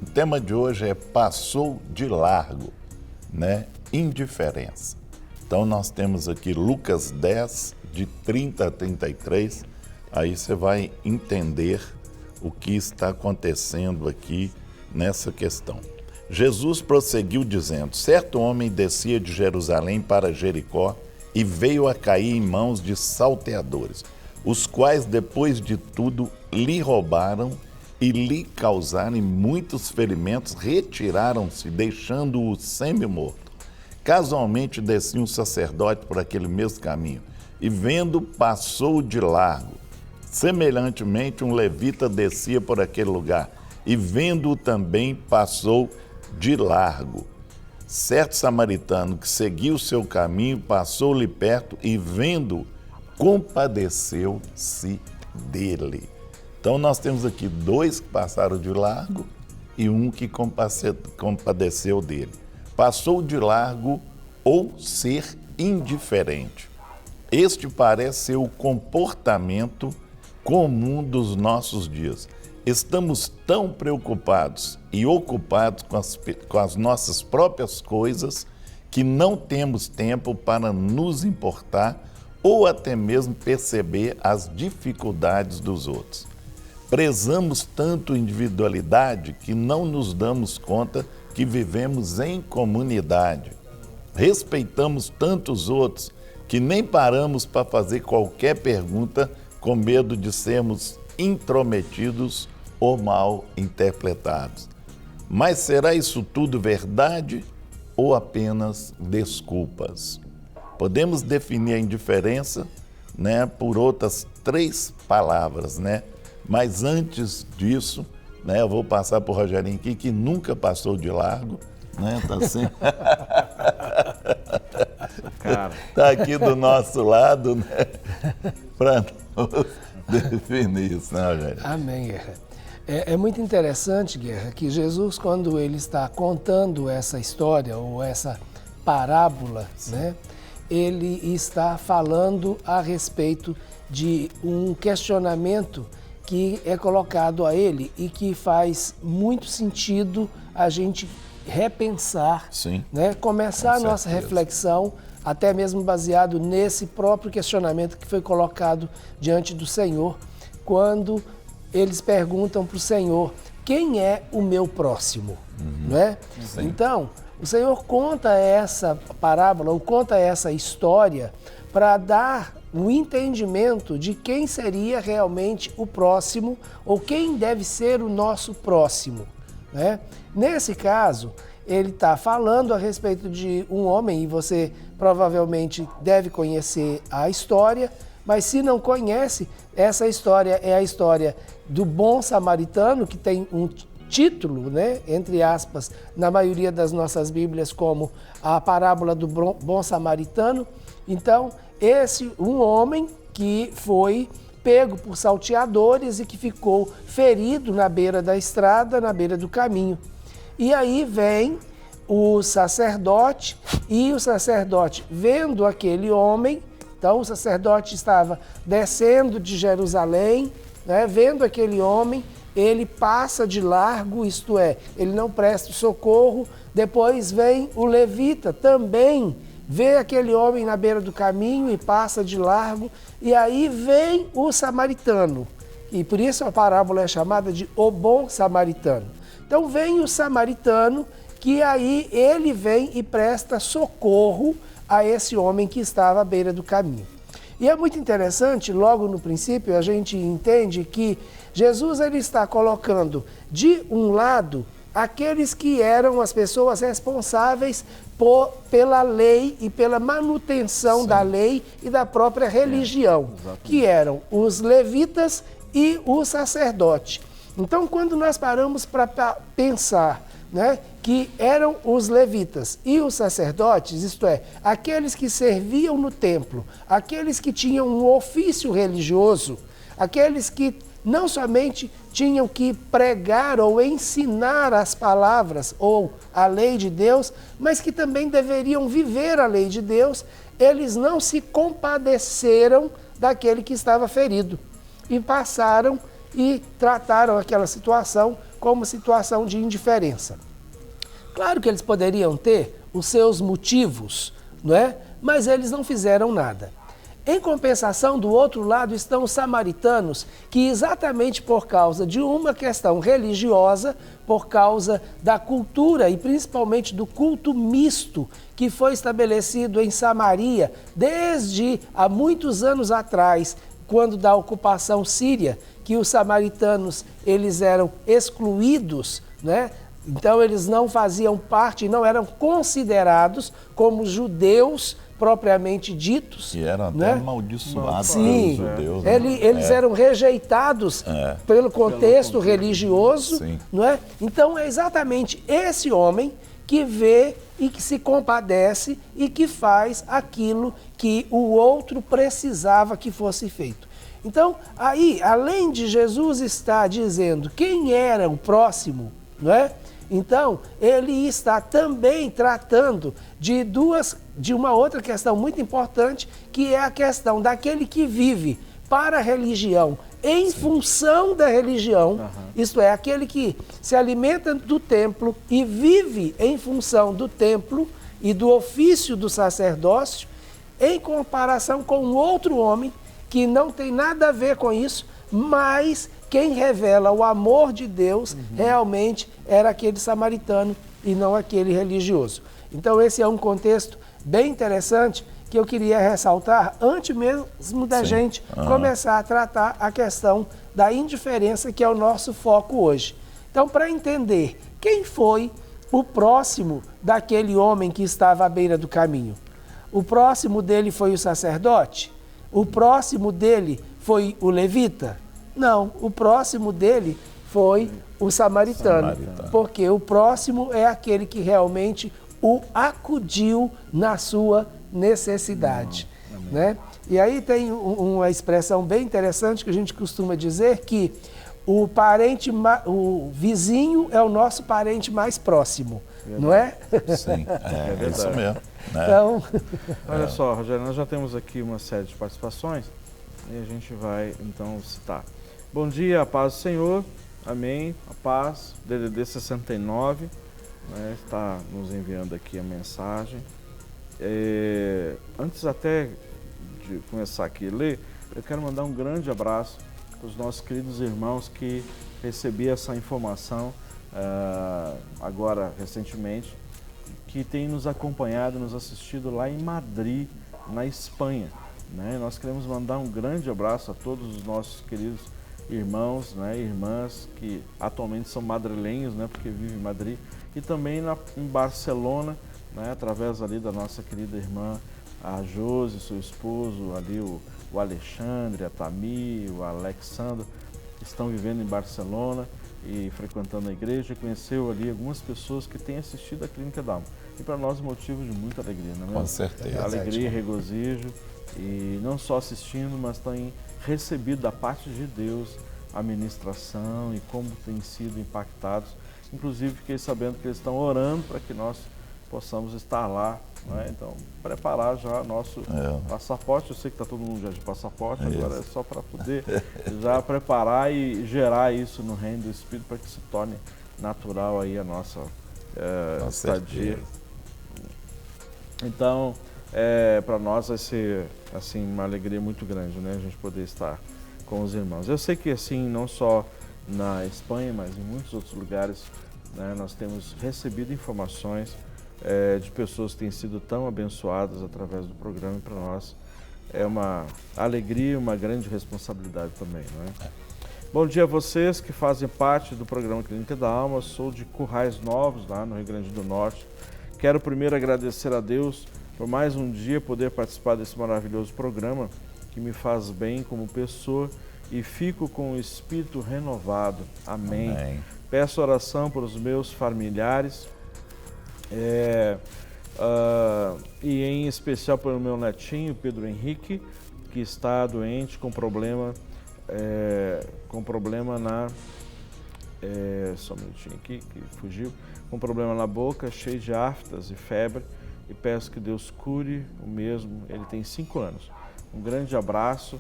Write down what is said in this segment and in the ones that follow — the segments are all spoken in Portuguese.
O tema de hoje é passou de largo, né? Indiferença. Então nós temos aqui Lucas 10, de 30 a 33, aí você vai entender o que está acontecendo aqui nessa questão. Jesus prosseguiu dizendo: certo homem descia de Jerusalém para Jericó e veio a cair em mãos de salteadores, os quais, depois de tudo, lhe roubaram e lhe causaram muitos ferimentos, retiraram-se, deixando-o semi-morto. Casualmente descia um sacerdote por aquele mesmo caminho e, vendo, passou de largo. Semelhantemente, um levita descia por aquele lugar e, vendo-o também, passou de largo. Certo samaritano que seguiu o seu caminho passou-lhe perto e, vendo, compadeceu-se dele. Então nós temos aqui dois que passaram de largo e um que compadeceu dele. Passou de largo ou ser indiferente. Este parece ser o comportamento comum dos nossos dias. Estamos tão preocupados e ocupados com as nossas próprias coisas que não temos tempo para nos importar ou até mesmo perceber as dificuldades dos outros. Prezamos tanto individualidade que não nos damos conta que vivemos em comunidade. Respeitamos tantos outros que nem paramos para fazer qualquer pergunta com medo de sermos intrometidos ou mal interpretados. Mas será isso tudo verdade ou apenas desculpas? Podemos definir a indiferença, né, por outras 3 palavras, né? Mas antes disso, né, eu vou passar para o Rogerinho aqui, que nunca passou de largo, né? Tá sempre... Tá aqui do nosso lado, né? Para definir isso, né, Rogério? Amém, Guerra. É muito interessante, Guerra, que Jesus, quando ele está contando essa história ou essa parábola, né, ele está falando a respeito de um questionamento que é colocado a ele e que faz muito sentido a gente repensar, né, começar a nossa reflexão, até mesmo baseado nesse próprio questionamento que foi colocado diante do Senhor, quando eles perguntam para o Senhor: quem é o meu próximo? Não é? Então, o Senhor conta essa parábola, ou conta essa história, para dar um entendimento de quem seria realmente o próximo, ou quem deve ser o nosso próximo, né? Nesse caso, ele está falando a respeito de um homem, e você provavelmente deve conhecer a história, mas se não conhece, essa história é a história do bom samaritano, que tem um título, né, entre aspas, na maioria das nossas Bíblias, como a parábola do bom samaritano. Então, um homem que foi pego por salteadores e que ficou ferido na beira da estrada, na beira do caminho. E aí vem o sacerdote, e o sacerdote, vendo aquele homem, então o sacerdote estava descendo de Jerusalém, né, vendo aquele homem, ele passa de largo, isto é, ele não presta socorro. Depois vem o levita, também vê aquele homem na beira do caminho e passa de largo. E aí vem o samaritano, e por isso a parábola é chamada de o bom samaritano. Então vem o samaritano, que aí ele vem e presta socorro a esse homem que estava à beira do caminho. E é muito interessante, logo no princípio a gente entende que Jesus ele está colocando de um lado aqueles que eram as pessoas responsáveis pela lei e pela manutenção da lei e da própria religião, que eram os levitas e o sacerdote. Então, quando nós paramos para pensar, né, que eram os levitas e os sacerdotes, isto é, aqueles que serviam no templo, aqueles que tinham um ofício religioso, aqueles que não somente tinham que pregar ou ensinar as palavras ou a lei de Deus, mas que também deveriam viver a lei de Deus, eles não se compadeceram daquele que estava ferido e passaram e trataram aquela situação como situação de indiferença. Claro que eles poderiam ter os seus motivos, não é? Mas eles não fizeram nada. Em compensação, do outro lado estão os samaritanos, que exatamente por causa de uma questão religiosa, por causa da cultura e principalmente do culto misto que foi estabelecido em Samaria desde há muitos anos atrás, quando da ocupação síria, que os samaritanos eles eram excluídos, né? Então eles não faziam parte, não eram considerados como judeus propriamente ditos. E eram até né? amaldiçoados Sim, pelos judeus. eles eram rejeitados pelo contexto religioso. Sim. Não é? Então é exatamente esse homem que vê e que se compadece e que faz aquilo que o outro precisava que fosse feito. Então, aí, além de Jesus estar dizendo quem era o próximo, não é? Então, ele está também tratando de uma outra questão muito importante, que é a questão daquele que vive para a religião, em função da religião, isto é, aquele que se alimenta do templo e vive em função do templo e do ofício do sacerdócio, em comparação com outro homem que não tem nada a ver com isso, mas quem revela o amor de Deus realmente era aquele samaritano e não aquele religioso. Então esse é um contexto bem interessante que eu queria ressaltar antes mesmo da gente começar a tratar a questão da indiferença, que é o nosso foco hoje. Então, para entender quem foi o próximo daquele homem que estava à beira do caminho, o próximo dele foi o sacerdote? O próximo dele foi o levita? Não, o próximo dele foi o samaritano, porque o próximo é aquele que realmente o acudiu na sua necessidade. Né? E aí tem uma expressão bem interessante que a gente costuma dizer que o vizinho é o nosso parente mais próximo, não é? Sim, é isso mesmo. Né? Então, olha só, Rogério, nós já temos aqui uma série de participações e a gente vai então citar. Bom dia, a paz do Senhor, amém, a paz, DDD 69, né, está nos enviando aqui a mensagem. Antes até de começar aqui a ler, eu quero mandar um grande abraço para os nossos queridos irmãos que recebi essa informação agora recentemente, que tem nos acompanhado, nos assistido lá em Madrid, na Espanha. Né? Nós queremos mandar um grande abraço a todos os nossos queridos irmãos, né, irmãs que atualmente são madrilenhos, né, porque vivem em Madrid, e também em Barcelona, né, através ali da nossa querida irmã, a Josi, seu esposo, ali o Alexandre, a Tami, o Alexandre, estão vivendo em Barcelona e frequentando a igreja, e conheceu ali algumas pessoas que têm assistido a Clínica da Alma. E para nós motivo de muita alegria, não é mesmo? Com certeza. Alegria, regozijo, e não só assistindo, mas também recebido da parte de Deus a ministração e como têm sido impactados. Inclusive, fiquei sabendo que eles estão orando para que nós possamos estar lá, né? Então, preparar já nosso passaporte. Eu sei que está todo mundo já de passaporte, agora é só para poder já preparar e gerar isso no reino do Espírito para que se torne natural aí a nossa estadia. Então, para nós vai ser assim, uma alegria muito grande, né? A gente poder estar com os irmãos. Eu sei que assim, não só na Espanha, mas em muitos outros lugares, né, nós temos recebido informações de pessoas que têm sido tão abençoadas através do programa, e para nós é uma alegria e uma grande responsabilidade também, não é? Bom dia a vocês que fazem parte do programa Clínica da Alma. Sou de Currais Novos, lá no Rio Grande do Norte. Quero primeiro agradecer a Deus por mais um dia poder participar desse maravilhoso programa que me faz bem como pessoa e fico com o espírito renovado. Amém. Amém. Peço oração para os meus familiares e em especial pelo meu netinho, Pedro Henrique, que está doente com problema só um minutinho aqui, que fugiu, com problema na boca, cheio de aftas e febre, e peço que Deus cure o mesmo. Ele tem 5 anos. Um grande abraço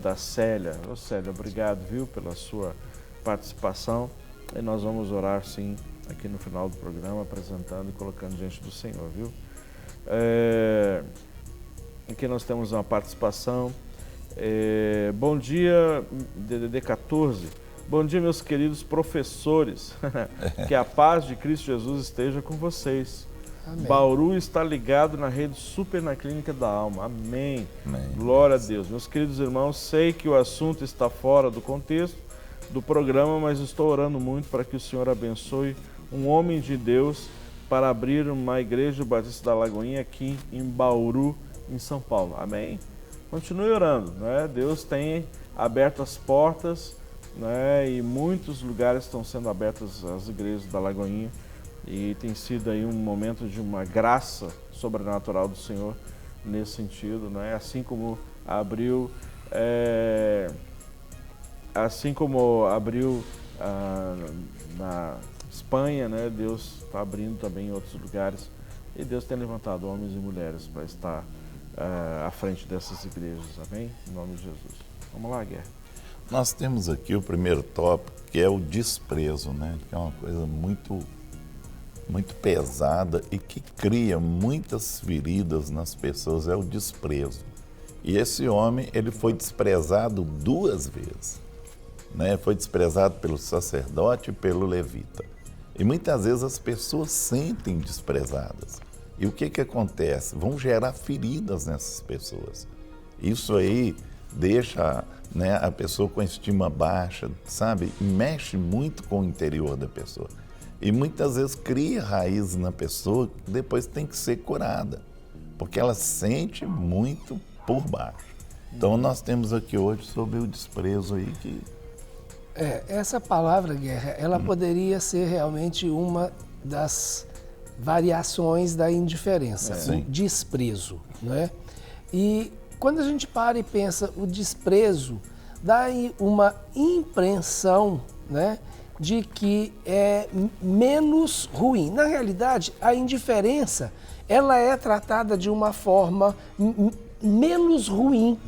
da Célia. Ô Célia, obrigado, viu, pela sua participação. E nós vamos orar, sim, aqui no final do programa, apresentando e colocando diante do Senhor, viu? Aqui nós temos uma participação. Bom dia, DDD 14. Bom dia, meus queridos professores. Que a paz de Cristo Jesus esteja com vocês. Amém. Bauru está ligado na rede Super na Clínica da Alma. Amém. Amém. Glória a Deus. Meus queridos irmãos, sei que o assunto está fora do contexto do programa, mas estou orando muito para que o Senhor abençoe um homem de Deus para abrir uma igreja batista da Lagoinha aqui em Bauru, em São Paulo. Amém? Continue orando, né? Deus tem aberto as portas, né? E muitos lugares estão sendo abertos às igrejas da Lagoinha e tem sido aí um momento de uma graça sobrenatural do Senhor nesse sentido, né? Assim como abriu na Espanha, né? Deus está abrindo também em outros lugares e Deus tem levantado homens e mulheres para estar à frente dessas igrejas, amém? Em nome de Jesus. Vamos lá, Guerra. Nós temos aqui o primeiro tópico, que é o desprezo, né? Que é uma coisa muito pesada e que cria muitas feridas nas pessoas, é o desprezo. E esse homem, ele foi desprezado 2 vezes, né? Foi desprezado pelo sacerdote e pelo levita. E muitas vezes as pessoas sentem desprezadas. E o que acontece? Vão gerar feridas nessas pessoas. Isso aí deixa, né, a pessoa com a estima baixa, sabe? Mexe muito com o interior da pessoa. E muitas vezes cria raízes na pessoa que depois tem que ser curada, porque ela sente muito por baixo. Então nós temos aqui hoje sobre o desprezo aí que... Essa palavra, Guerra, ela poderia ser realmente uma das variações da indiferença, o desprezo, não é? E quando a gente para e pensa o desprezo, dá aí uma impressão, né, de que é menos ruim. Na realidade, a indiferença, ela é tratada de uma forma menos ruim,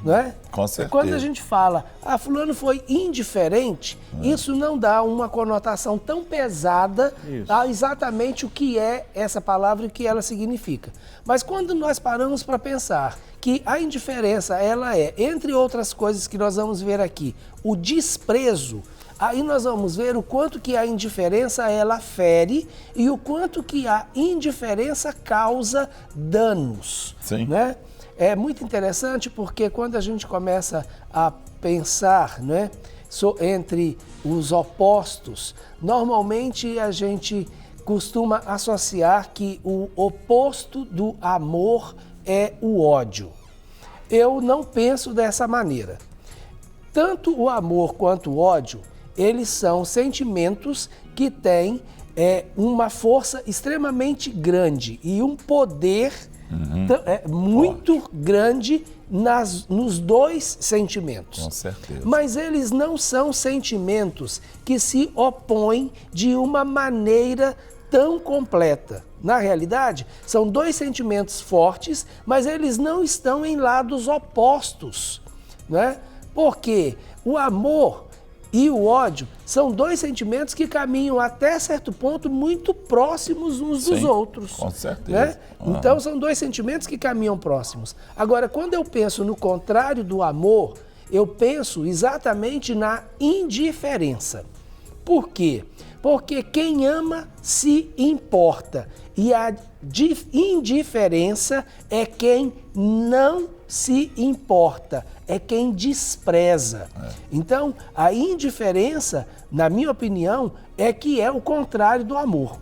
não é? Com certeza. Quando a gente fala, fulano foi indiferente, isso não dá uma conotação tão pesada a exatamente o que é essa palavra e o que ela significa. Mas quando nós paramos para pensar que a indiferença, ela é, entre outras coisas que nós vamos ver aqui, o desprezo, aí nós vamos ver o quanto que a indiferença ela fere e o quanto que a indiferença causa danos, né? É muito interessante porque quando a gente começa a pensar, né, entre os opostos, normalmente a gente costuma associar que o oposto do amor é o ódio. Eu não penso dessa maneira. Tanto o amor quanto o ódio, eles são sentimentos que têm uma força extremamente grande e um poder muito grande nos 2 sentimentos. Com certeza. Mas eles não são sentimentos que se opõem de uma maneira tão completa. Na realidade, são 2 sentimentos fortes, mas eles não estão em lados opostos, né? Porque o amor e o ódio são 2 sentimentos que caminham até certo ponto muito próximos uns dos outros. Com certeza. Né? Então são 2 sentimentos que caminham próximos. Agora, quando eu penso no contrário do amor, eu penso exatamente na indiferença. Por quê? Porque quem ama se importa e a indiferença é quem não se importa, é quem despreza. Então, a indiferença, na minha opinião, é que é o contrário do amor.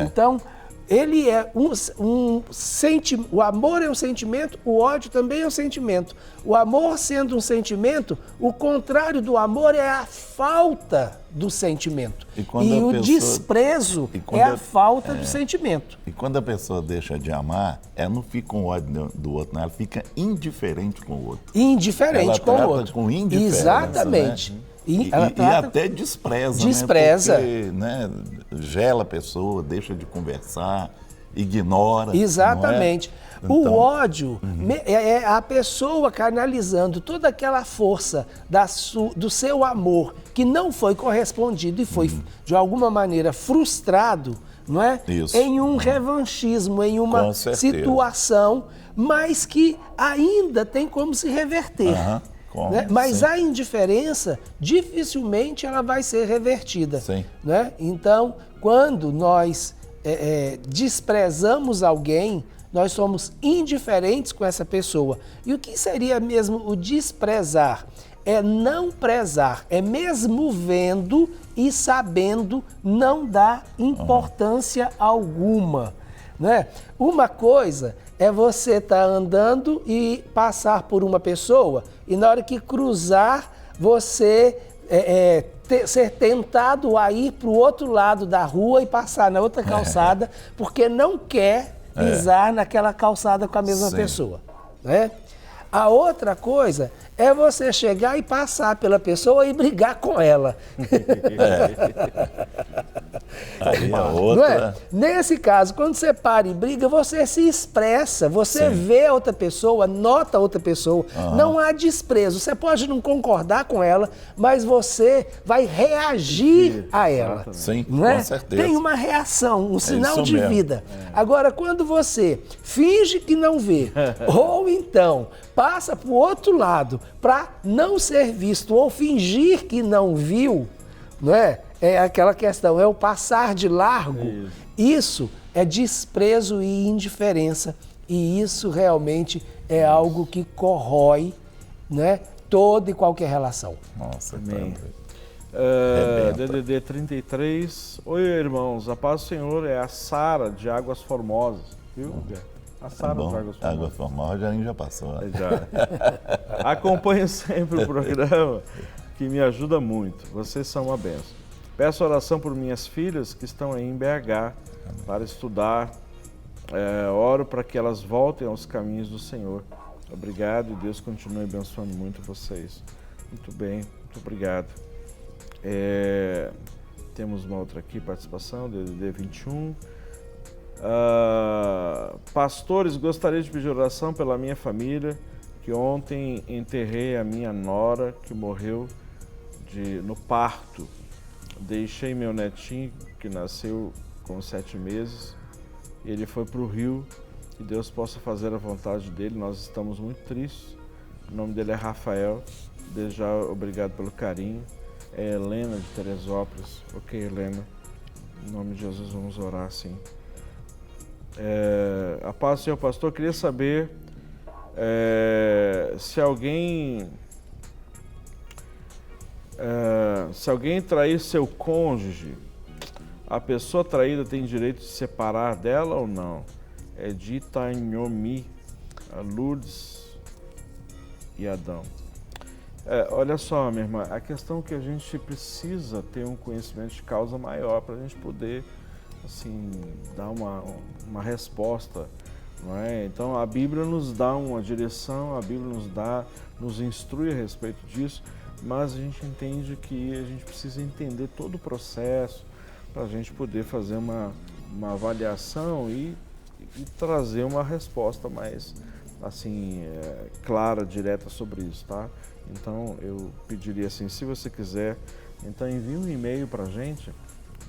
Então, ele é um sentimento, o amor é um sentimento, o ódio também é um sentimento. O amor sendo um sentimento, o contrário do amor é a falta do sentimento. E o desprezo é a falta do sentimento. E quando a pessoa deixa de amar, ela não fica com ódio do outro, não, ela fica indiferente com o outro. Indiferente com o outro. Ela trata com indiferença. Exatamente. Né? E até despreza, despreza. Né? Porque, né, gela a pessoa, deixa de conversar. ignora. Exatamente. Não é? Então, o ódio é a pessoa canalizando toda aquela força do seu amor que não foi correspondido e foi, de alguma maneira, frustrado, não é? Isso. Em um revanchismo, em uma situação, mas que ainda tem como se reverter. Né? Mas a indiferença, dificilmente ela vai ser revertida. Sim. Né? Então, quando nós desprezamos alguém, nós somos indiferentes com essa pessoa. E o que seria mesmo o desprezar? É não prezar, é mesmo vendo e sabendo não dar importância alguma. Né? Uma coisa é você estar andando e passar por uma pessoa e na hora que cruzar, você ser tentado a ir para o outro lado da rua e passar na outra calçada porque não quer pisar naquela calçada com a mesma pessoa. Né? A outra coisa é você chegar e passar pela pessoa e brigar com ela. Aí a outra... Não é? Nesse caso, quando você para e briga, você se expressa, você vê a outra pessoa, nota a outra pessoa. Não há desprezo. Você pode não concordar com ela, mas você vai reagir a ela. Sim, não é? com certeza. Tem uma reação, um sinal de mesmo. vida. Agora, quando você finge que não vê, ou então passa para o outro lado para não ser visto ou fingir que não viu, não é? É aquela questão, é o passar de largo. Isso é desprezo e indiferença. E isso realmente é algo que corrói, né, toda e qualquer relação. Nossa, amém. DDD 33. Oi, irmãos, a paz do Senhor é a Sara de Águas Formosas. Viu? A Sara de Águas Formosas. Água Formosa já passou. Né? Já. Acompanho sempre o programa, que me ajuda muito. Vocês são uma bênção. Peço oração por minhas filhas que estão aí em BH para estudar. Oro para que elas voltem aos caminhos do Senhor. Obrigado e Deus continue abençoando muito vocês. Muito bem, muito obrigado. Temos uma outra aqui, participação, DDD 21. Pastores, gostaria de pedir oração pela minha família, que ontem enterrei a minha nora, que morreu no parto. Deixei meu netinho, que nasceu com 7 meses, ele foi para o Rio, que Deus possa fazer a vontade dele, nós estamos muito tristes. O nome dele é Rafael, desde já obrigado pelo carinho. É Helena de Teresópolis. Ok, Helena, em nome de Jesus vamos orar sim. A paz do Senhor, pastor, queria saber se alguém trair seu cônjuge, a pessoa traída tem direito de se separar dela ou não? É de Itanhomi, Lourdes e Adão. Olha só, minha irmã, a questão é que a gente precisa ter um conhecimento de causa maior para a gente poder, assim, dar uma resposta, não é? Então a Bíblia nos dá uma direção, a Bíblia nos instrui a respeito disso, mas a gente entende que a gente precisa entender todo o processo para a gente poder fazer uma avaliação e trazer uma resposta mais assim clara, direta sobre isso, tá? Então eu pediria assim, se você quiser, então envie um e-mail para a gente,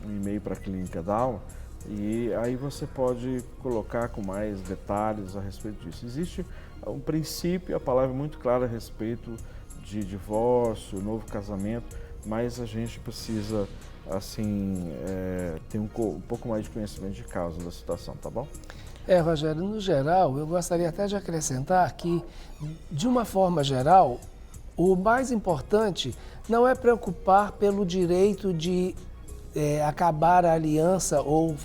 um e-mail para a Clínica da Alma, e aí você pode colocar com mais detalhes a respeito disso. Existe um princípio, a palavra é muito clara a respeito de divórcio, novo casamento, mas a gente precisa assim ter um pouco mais de conhecimento de causa da situação, tá bom? Rogério, no geral, eu gostaria até de acrescentar que, de uma forma geral, o mais importante não é preocupar pelo direito de acabar a aliança ou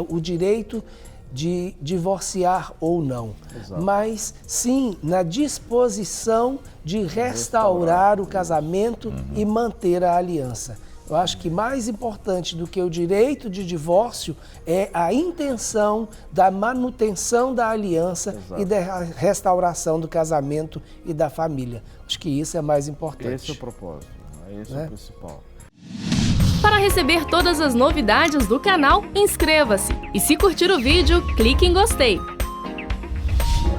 o direito de divorciar ou não, exato, mas sim na disposição de restaurar o casamento e manter a aliança. Eu acho que mais importante do que o direito de divórcio é a intenção da manutenção da aliança, exato, e da restauração do casamento e da família. Acho que isso é mais importante. Esse é o propósito, esse é o principal. Para receber todas as novidades do canal, inscreva-se. E se curtir o vídeo, clique em gostei.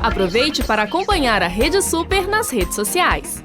Aproveite para acompanhar a Rede Super nas redes sociais.